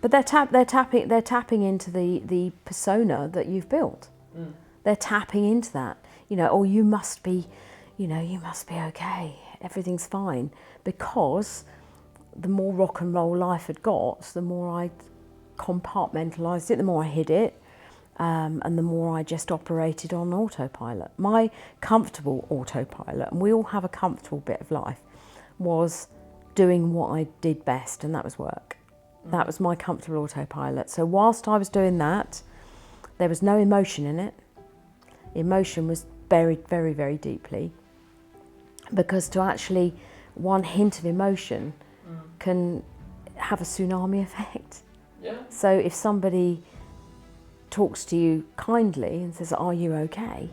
But they're tapping into the persona that you've built. They're tapping into that. You know, oh, you must be okay. Everything's fine. Because the more rock and roll life had got, the more I compartmentalised it, the more I hid it, and the more I just operated on autopilot. My comfortable autopilot, and we all have a comfortable bit of life, was doing what I did best, and that was work. That was my comfortable autopilot. So whilst I was doing that, there was no emotion in it. Emotion was buried very, very deeply, because to actually, one hint of emotion can have a tsunami effect. Yeah. So if somebody talks to you kindly and says, "Are you okay?"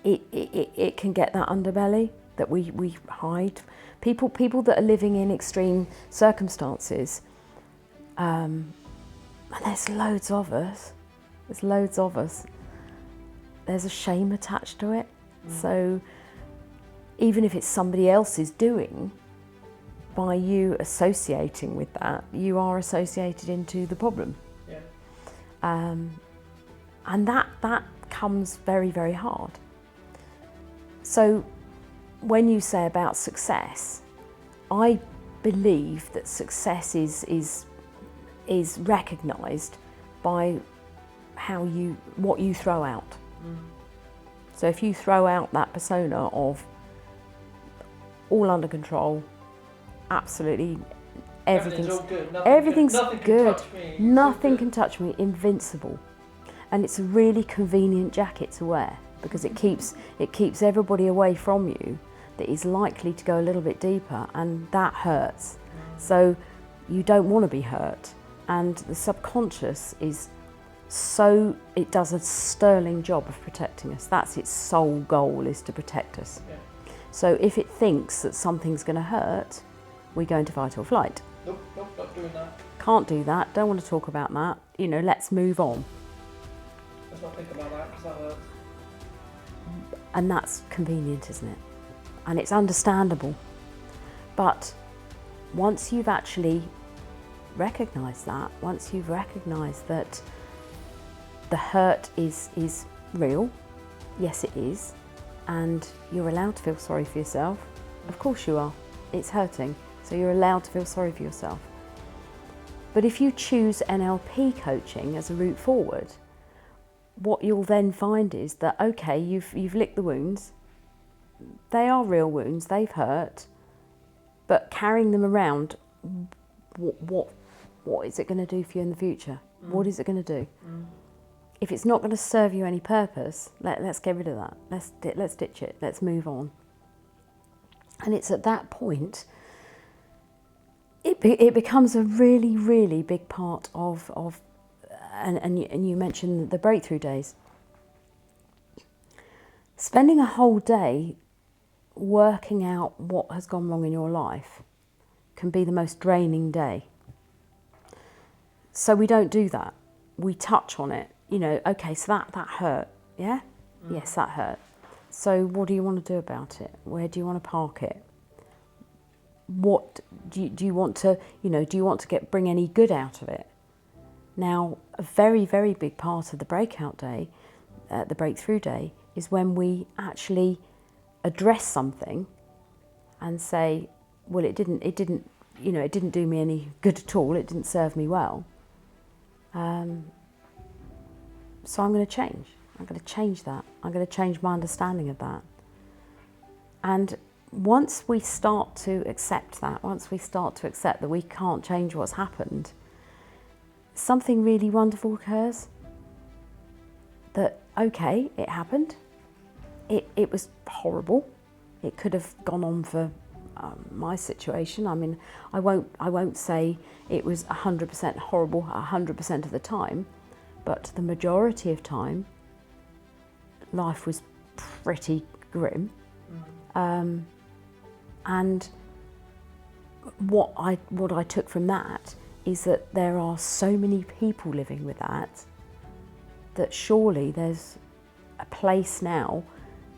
It can get that underbelly that we hide. People that are living in extreme circumstances, and there's loads of us. There's a shame attached to it. So even if it's somebody else's doing, by you associating with that, you are associated into the problem. Yeah. And that comes very, very hard. So when you say about success, I believe that success is recognised by what you throw out. So if you throw out that persona of all under control, absolutely everything's all good. Everything's nothing good. Can touch me. Nothing can touch me. Invincible. And it's a really convenient jacket to wear, because it keeps everybody away from you that is likely to go a little bit deeper, and that hurts. So you don't want to be hurt. And the subconscious it does a sterling job of protecting us. That's its sole goal, is to protect us. Yeah. So if it thinks that something's going to hurt, we go into fight or flight. Nope, not doing that. Can't do that, don't want to talk about that, let's move on. Let's not think about that, because that hurts. And that's convenient, isn't it? And it's understandable. But once you've actually recognised that, once you've recognised that the hurt is real, yes it is, and you're allowed to feel sorry for yourself, of course you are, it's hurting, so you're allowed to feel sorry for yourself. But if you choose NLP coaching as a route forward, what you'll then find is that, okay, you've licked the wounds, they are real wounds, they've hurt, but carrying them around, what is it going to do for you in the future? What is it going to do? If it's not going to serve you any purpose, let's get rid of that. Let's ditch it. Let's move on. And it's at that point, it becomes a really, really big part of and you mentioned the breakthrough days. Spending a whole day working out what has gone wrong in your life can be the most draining day. So we don't do that. We touch on it. Okay, so that hurt, yeah? Yes, that hurt. So what do you want to do about it? Where do you want to park it? What do you want to, do you want to bring any good out of it? Now, a very, very big part of the breakout day, the breakthrough day, is when we actually address something and say, well, it didn't do me any good at all. It didn't serve me well. So I'm going to change. I'm going to change that. I'm going to change my understanding of that. And once we start to accept that, once we start to accept that we can't change what's happened, something really wonderful occurs. That, okay, it happened. It was horrible. It could have gone on for my situation. I mean, I won't say it was 100% horrible 100% of the time, but the majority of time, life was pretty grim. And what I took from that is that there are so many people living with that surely there's a place now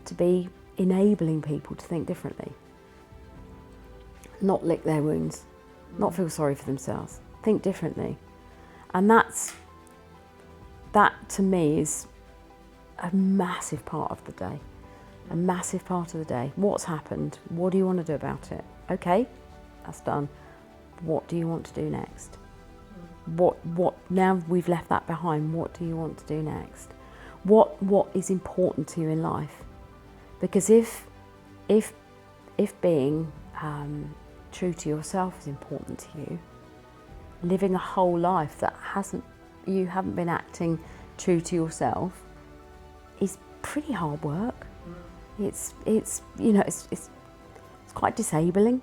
to be enabling people to think differently. Not lick their wounds, not feel sorry for themselves. Think differently. And that to me is a massive part of the day. A massive part of the day. What's happened? What do you want to do about it? Okay, that's done. What do you want to do next? What now we've left that behind, what do you want to do next? What is important to you in life? Because if being true to yourself is important to you, living a whole life that you haven't been acting true to yourself is pretty hard work. It's quite disabling.